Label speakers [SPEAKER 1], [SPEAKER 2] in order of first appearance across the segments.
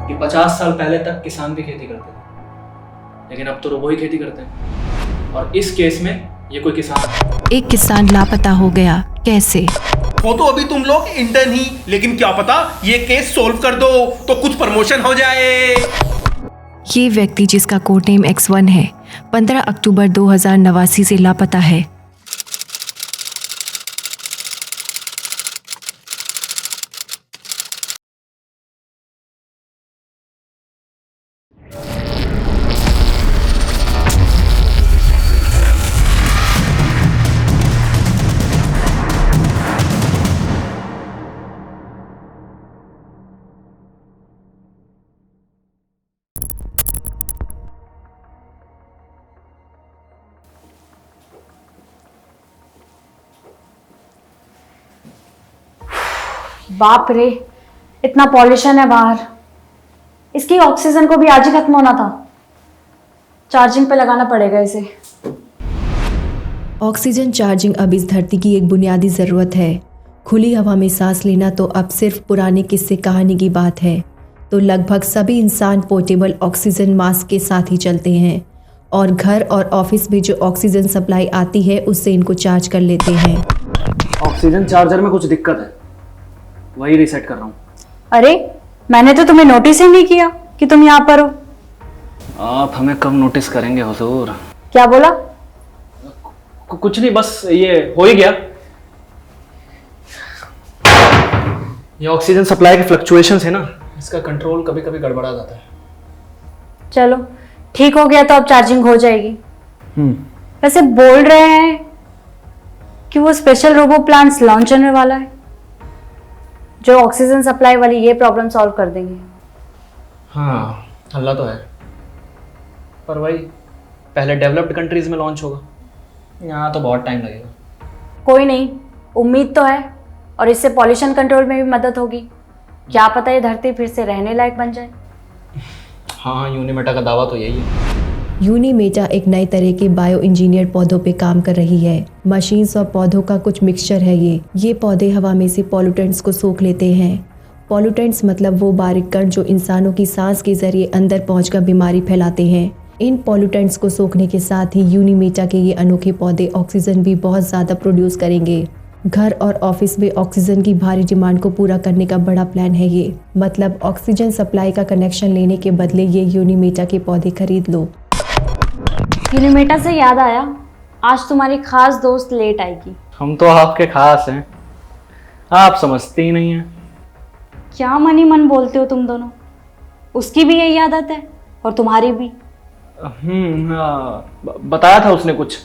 [SPEAKER 1] कि 50 साल पहले तक किसान भी खेती करते थे, लेकिन अब तो रोबो ही खेती करते हैं। और इस केस में ये कोई किसान है।
[SPEAKER 2] एक किसान लापता हो गया, कैसे?
[SPEAKER 3] हो तो अभी तुम लोग इंटर्न ही, लेकिन क्या पता ये केस सोल्व कर दो तो कुछ प्रमोशन हो जाए।
[SPEAKER 2] ये व्यक्ति जिसका कोड नेम X1 है 15 अक्टूबर 2089 से लापता है।
[SPEAKER 4] बाप रे, इतना पॉल्यूशन है बाहर। इसकी ऑक्सीजन को भी आज ही खत्म होना था। चार्जिंग पे लगाना पड़ेगा इसे।
[SPEAKER 2] ऑक्सीजन चार्जिंग अब इस धरती की एक बुनियादी ज़रूरत है। खुली हवा में सांस लेना तो अब सिर्फ पुराने किस्से कहानी की बात है। तो लगभग सभी इंसान पोर्टेबल ऑक्सीजन मास्क के साथ ही चलते हैं और घर और ऑफिस में जो ऑक्सीजन सप्लाई आती है उससे इनको चार्ज कर लेते हैं।
[SPEAKER 1] ऑक्सीजन चार्जर में कुछ दिक्कत है, वही रीसेट कर रहा हूँ।
[SPEAKER 4] अरे, मैंने तो तुम्हें नोटिस ही नहीं किया कि तुम यहाँ पर हो।
[SPEAKER 1] आप हमें कब नोटिस करेंगे हुजूर?
[SPEAKER 4] क्या बोला?
[SPEAKER 1] कुछ नहीं, बस ये हो ही गया। ये ऑक्सीजन सप्लाई के फ्लक्चुएशंस है ना, इसका कंट्रोल कभी कभी गड़बड़ा जाता है।
[SPEAKER 4] चलो ठीक हो गया तो अब चार्जिंग हो जाएगी। वैसे बोल रहे हैं कि वो स्पेशल रोबो प्लांट्स लॉन्च होने वाला है जो ऑक्सीजन सप्लाई वाली ये प्रॉब्लम सॉल्व कर देंगे।
[SPEAKER 1] हाँ, अल्लाह तो है, पर वही पहले डेवलप्ड कंट्रीज में लॉन्च होगा, यहाँ तो बहुत टाइम लगेगा।
[SPEAKER 4] कोई नहीं, उम्मीद तो है, और इससे पॉल्यूशन कंट्रोल में भी मदद होगी। क्या पता ये धरती फिर से रहने लायक बन जाए।
[SPEAKER 1] हाँ, यूनिमेटा का दावा तो यही है।
[SPEAKER 2] यूनिमेटा एक नए तरह के बायो इंजीनियर पौधों पे काम कर रही है। मशीन्स और पौधों का कुछ मिक्सचर है ये पौधे हवा में से पॉल्यूटेंट्स को सोख लेते हैं। पॉल्यूटेंट्स मतलब वो बारीक कण जो इंसानों की सांस के जरिए अंदर पहुंचकर बीमारी फैलाते हैं। इन पॉल्यूटेंट्स को सोखने के साथ ही यूनिमेटा के ये अनोखे पौधे ऑक्सीजन भी बहुत ज़्यादा प्रोड्यूस करेंगे। घर और ऑफिस में ऑक्सीजन की भारी डिमांड को पूरा करने का बड़ा प्लान है ये। मतलब ऑक्सीजन सप्लाई का कनेक्शन लेने के बदले ये यूनिमेटा के पौधे खरीद लो।
[SPEAKER 4] यूनिमेटा से याद आया, आज तुम्हारी खास दोस्त लेट आएगी।
[SPEAKER 1] हम तो आपके खास हैं, आप समझती ही नहीं हैं।
[SPEAKER 4] क्या मन ही मन बोलते हो तुम दोनों। उसकी भी यही आदत है और तुम्हारी भी।
[SPEAKER 1] बताया था उसने कुछ।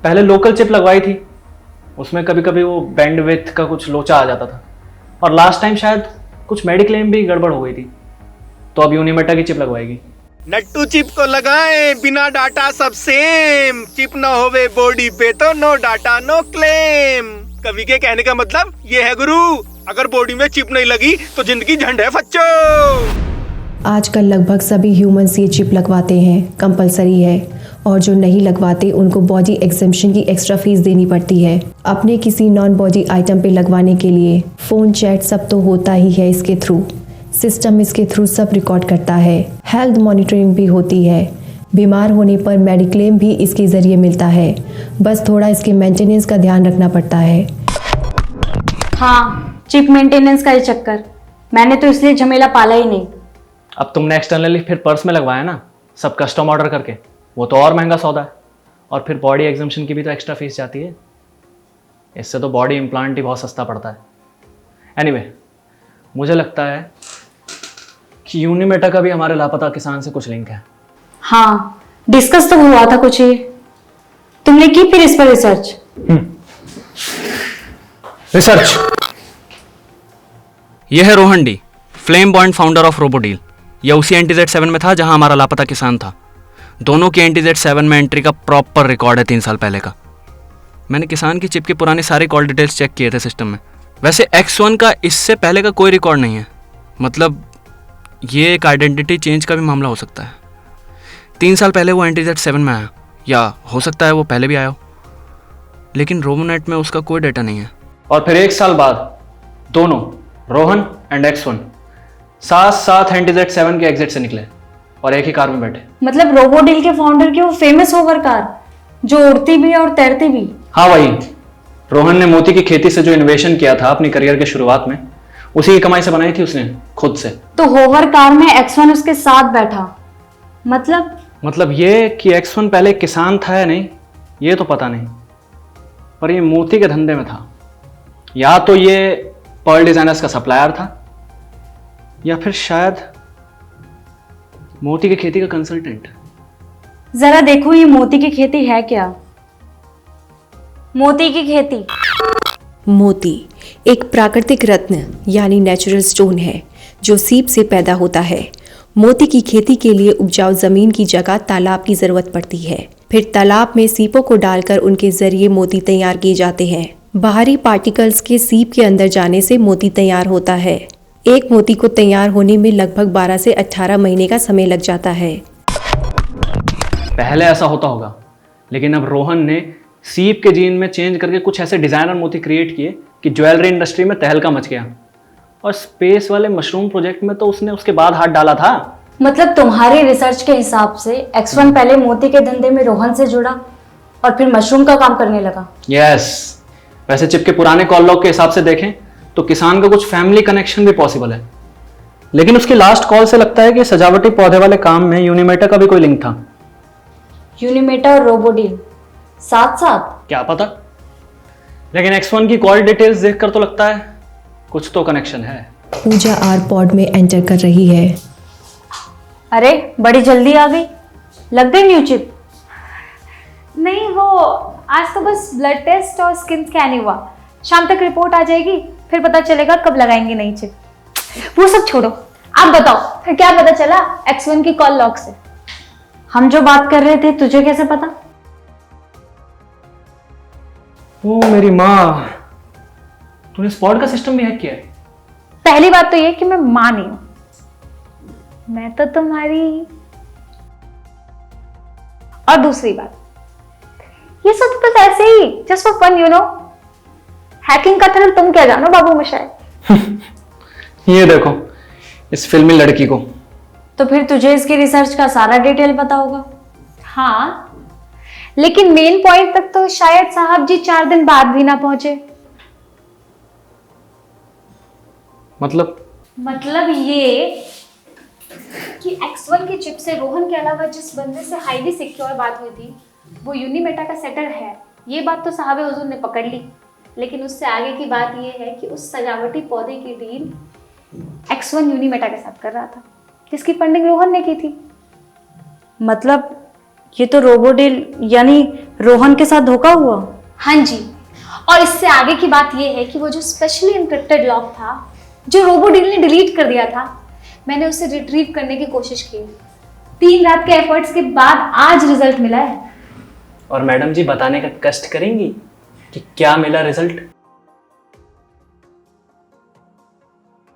[SPEAKER 1] पहले लोकल चिप लगवाई थी, उसमें कभी कभी वो बैंडविड्थ का कुछ लोचा आ जाता था, और लास्ट टाइम शायद कुछ मेडिक्लेम भी गड़बड़ हो गई थी, तो अब यूनिमेटा की चिप लगवाएगी।
[SPEAKER 3] नट्टू चिप को लगाएं, बिना डाटा सब सेम। चिप ना होवे बॉडी पे तो नो डाटा नो क्लेम। कवि के कहने का मतलब ये है गुरु, अगर बॉडी में चिप नहीं लगी तो जिंदगी झंड है फच्चो।
[SPEAKER 2] आजकल लगभग सभी ह्यूमंस ये चिप लगवाते हैं, कंपलसरी है, और जो नहीं लगवाते उनको बॉडी एग्जेम्पशन की एक्स्ट्रा फीस देनी पड़ती है। अपने किसी नॉन बॉडी आइटम पे लगवाने के लिए फ़ोन चैट सब तो होता ही है इसके थ्रू। सिस्टम इसके थ्रू सब रिकॉर्ड करता है। हेल्थ मॉनिटरिंग भी होती है। बीमार होने पर मेडिक्लेम भी इसके ज़रिए मिलता है। बस थोड़ा इसके मेंटेनेंस का ध्यान रखना पड़ता है।
[SPEAKER 4] हाँ, चिप मेंटेनेंस का ही चक्कर। मैंने तो इसलिए झमेला पाला ही नहीं।
[SPEAKER 1] अब तुमने एक्सटर्नली फिर पर्स में लगवाया ना, सब कस्टम ऑर्डर करके, वो तो और महंगा सौदा है। और फिर बॉडी एग्जेम्पशन की भी तो एक्स्ट्रा फीस जाती है। इससे तो बॉडी इम्प्लांट ही बहुत सस्ता पड़ता है। एनीवे, मुझे लगता है कि यूनिमेटा का भी हमारे लापता किसान से कुछ लिंक है।
[SPEAKER 4] हाँ, डिस्कस तो हुआ था कुछ ही। तुमने की फिर इस पर रिसर्च?
[SPEAKER 1] रिसर्च। यह है Rohan D, flame point founder of Robodeal. यह उसी NTZ-7 में था जहां हमारा लापता किसान था। दोनों की NTZ-7 में एंट्री का प्रॉपर रिकॉर्ड है 3 साल पहले का। मैंने किसान की चिप के पुराने सारे कॉल डिटेल्स चेक किए थे सिस्टम में। वैसे X1 का इससे पहले का कोई रिकॉर्ड नहीं है। मतलब ये एक आइडेंटिटी चेंज का भी मामला हो सकता है। 3 साल पहले वो NTZ-7 में आया, या हो सकता है वो पहले भी आया हो, लेकिन रोबोनेट में उसका कोई डाटा नहीं है। और फिर 1 साल बाद दोनों रोहन एंड X1 साथ साथ एंटीजेड 7 के एग्जिट से निकले और एक ही कार में बैठे।
[SPEAKER 4] मतलब रोबोडील के फाउंडर की वो फेमस होवर कार जो उड़ती भी है और तैरती भी।
[SPEAKER 1] हाँ वही। रोहन ने मोती की खेती से जो इन्वेशन किया था अपनी करियर के शुरुआत में, उसी की कमाई से बनाई थी उसने खुद से।
[SPEAKER 4] तो होवर कार में X1 उसके साथ बैठा, मतलब
[SPEAKER 1] ये कि X1 पहले किसान था या नहीं ये तो पता नहीं, पर ये मोती के धंधे में था। या तो ये पर्ल डिजाइनर्स का सप्लायर था या फिर शायद मोती की खेती का कंसल्टेंट।
[SPEAKER 4] जरा देखो ये मोती की खेती है क्या? मोती की खेती।
[SPEAKER 2] मोती एक प्राकृतिक रत्न यानी नेचुरल स्टोन है जो सीप से पैदा होता है। मोती की खेती के लिए उपजाऊ जमीन की जगह तालाब की जरूरत पड़ती है। फिर तालाब में सीपों को डालकर उनके जरिए मोती तैयार किए जाते हैं। बाहरी पार्टिकल्स के सीप के अंदर जाने से मोती तैयार होता है। एक मोती को तैयार होने में लगभग 12 से 18 महीने का समय लग जाता है।
[SPEAKER 1] पहले ऐसा होता होगा, लेकिन अब रोहन ने सीप के जीन में चेंज करके कुछ ऐसे डिजाइनर मोती क्रिएट किए कि ज्वेलरी इंडस्ट्री में तहलका मच गया। और स्पेस वाले मशरूम प्रोजेक्ट में तो उसने उसके बाद हाथ डाला था।
[SPEAKER 4] मतलब तुम्हारी रिसर्च के हिसाब से X1 पहले मोती के धंधे में रोहन से जुड़ा और फिर मशरूम का काम करने लगा।
[SPEAKER 1] यस। वैसे चिप के पुराने कॉल लॉग के हिसाब से देखें तो किसान का कुछ फैमिली कनेक्शन भी पॉसिबल है, लेकिन उसकी लास्ट कॉल से लगता है कि सजावटी पौधे वाले काम में यूनिमेटा का भी कोई लिंक था।
[SPEAKER 4] यूनिमेटा और रोबोडील साथ साथ?
[SPEAKER 1] क्या पता, लेकिन X1 की कॉल डिटेल्स देखकर तो लगता है कुछ तो कनेक्शन है।
[SPEAKER 2] पूजा आर पॉड में एंटर कर रही है।
[SPEAKER 4] अरे बड़ी जल्दी आ गई, लग गई न्यू चिप?
[SPEAKER 5] नहीं, वो आज तो बस ब्लड टेस्ट और स्किन स्कैन ही हुआ। शाम तक रिपोर्ट आ जाएगी, फिर पता चलेगा कब लगाएंगे नई चिप। वो सब छोड़ो, आप बताओ फिर क्या पता चला X1 की कॉल लॉग से?
[SPEAKER 4] हम जो बात कर रहे थे तुझे कैसे पता?
[SPEAKER 1] ओ मेरी माँ, तूने स्पॉट का सिस्टम भी हैक किया है?
[SPEAKER 5] पहली बात तो ये कि मैं मां नहीं हूं, मैं तो तुम्हारी। और दूसरी बात, ये सब बस ऐसे ही just for fun, you know. Hacking का थ्रिल तुम क्या जानो बाबू मशाए।
[SPEAKER 1] ये देखो इस फिल्मी लड़की को।
[SPEAKER 4] तो फिर तुझे इसकी रिसर्च का सारा डिटेल पता होगा।
[SPEAKER 5] हाँ, लेकिन मेन पॉइंट तक तो शायद साहब जी 4 दिन बाद भी ना पहुंचे। मतलब ये कि X1 की चिप से रोहन के अलावा जिस बंदे से हाईली सिक्योर बात हुई थी वो यूनिमेटा का सेटर है, ये बात तो साहब हुजूर ने पकड़ ली। लेकिन उससे आगे की बात ये है कि उस सजावटी पौधे की डील X1 यूनिमेटा के साथ कर रहा था, जिसकी फंडिंग रोहन ने की थी।
[SPEAKER 4] मतलब ये तो रोबोडील यानी रोहन के साथ धोखा हुआ।
[SPEAKER 5] हाँ जी, और इससे आगे की बात ये है कि वो जो स्पेशली इंक्रिप्टेड लॉग था जो रोबोडील ने डिलीट कर दिया था, मैंने उसे रिट्रीव करने की कोशिश की। 3 रात के एफर्ट्स के बाद आज रिजल्ट मिला है।
[SPEAKER 1] और मैडम जी बताने का कष्ट करेंगी कि क्या मिला रिजल्ट?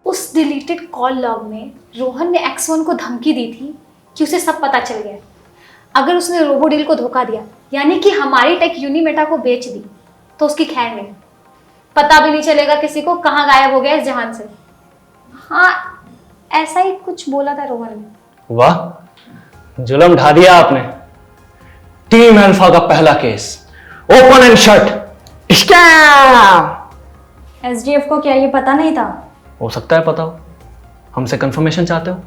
[SPEAKER 5] उस डिलीटेड कॉल लॉग में रोहन ने X1 को धमकी दी थी कि उसे सब पता चल गया। अगर उसने रोबोडील को धोखा दिया, यानी कि हमारी टेक यूनिमेटा को बेच दी, तो उसकी खैर नहीं, पता भी नहीं चलेगा किसी को कहाँ गायब हो गया इस जहान से। हाँ, ऐसा ही कुछ बोला था रोहन ने।
[SPEAKER 1] वाह, जुल्म ढा दिया आपने। टीम अल्फा का पहला case open and shut.
[SPEAKER 4] SDF को क्या ये पता नहीं था?
[SPEAKER 1] हो सकता है पता हो। हमसे कंफर्मेशन चाहते हो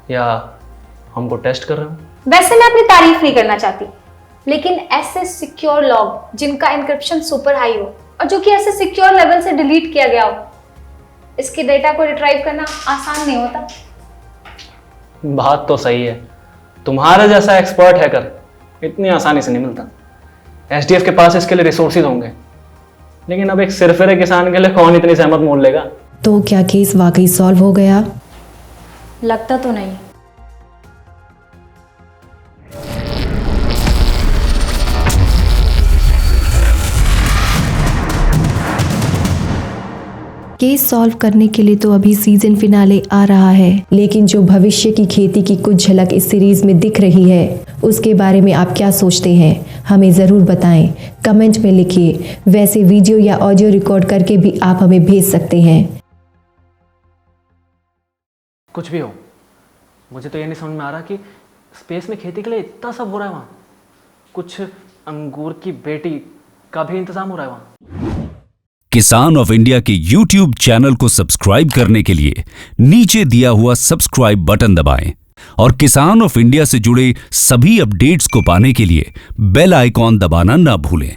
[SPEAKER 1] या हमको टेस्ट कर रहे हो?
[SPEAKER 5] वैसे मैं अपनी तारीफ नहीं करना चाहती, लेकिन ऐसे सिक्योर लॉग जिनका इंक्रिप्शन सुपर हाई हो और जो कि ऐसे सिक्योर लेवल से डिलीट किया गया हो, इसके डेटा को रिट्राइव करना आसान नहीं होता।
[SPEAKER 1] बात तो सही है, तुम्हारा जैसा एक्सपर्ट हैकर इतनी आसानी से नहीं मिलता। SDF के पास इसके लिए रिसोर्सेज होंगे, लेकिन अब एक सिरफिरे किसान के लिए कौन इतनी सहमत मोल लेगा?
[SPEAKER 2] तो क्या केस वाकई सॉल्व हो गया?
[SPEAKER 4] लगता तो नहीं।
[SPEAKER 2] केस सॉल्व करने के लिए तो अभी सीजन फिनाले आ रहा है, लेकिन जो भविष्य की खेती की कुछ झलक इस सीरीज में दिख रही है उसके बारे में आप क्या सोचते हैं, हमें ज़रूर बताएं, कमेंट में लिखिए। वैसे वीडियो या ऑडियो रिकॉर्ड करके भी आप हमें भेज सकते हैं।
[SPEAKER 1] कुछ भी हो, मुझे तो ये नहीं समझ में आ रहा कि स्पेस में खेती के लिए इतना सब हो रहा है वहाँ। कुछ अंगूर की बेटी का भी इंतजाम हो रहा है वहाँ।
[SPEAKER 6] किसान ऑफ इंडिया के YouTube चैनल को सब्सक्राइब करने के लिए नीचे दिया हुआ सब्सक्राइब बटन दबाएं और किसान ऑफ इंडिया से जुड़े सभी अपडेट्स को पाने के लिए बेल आइकॉन दबाना ना भूलें।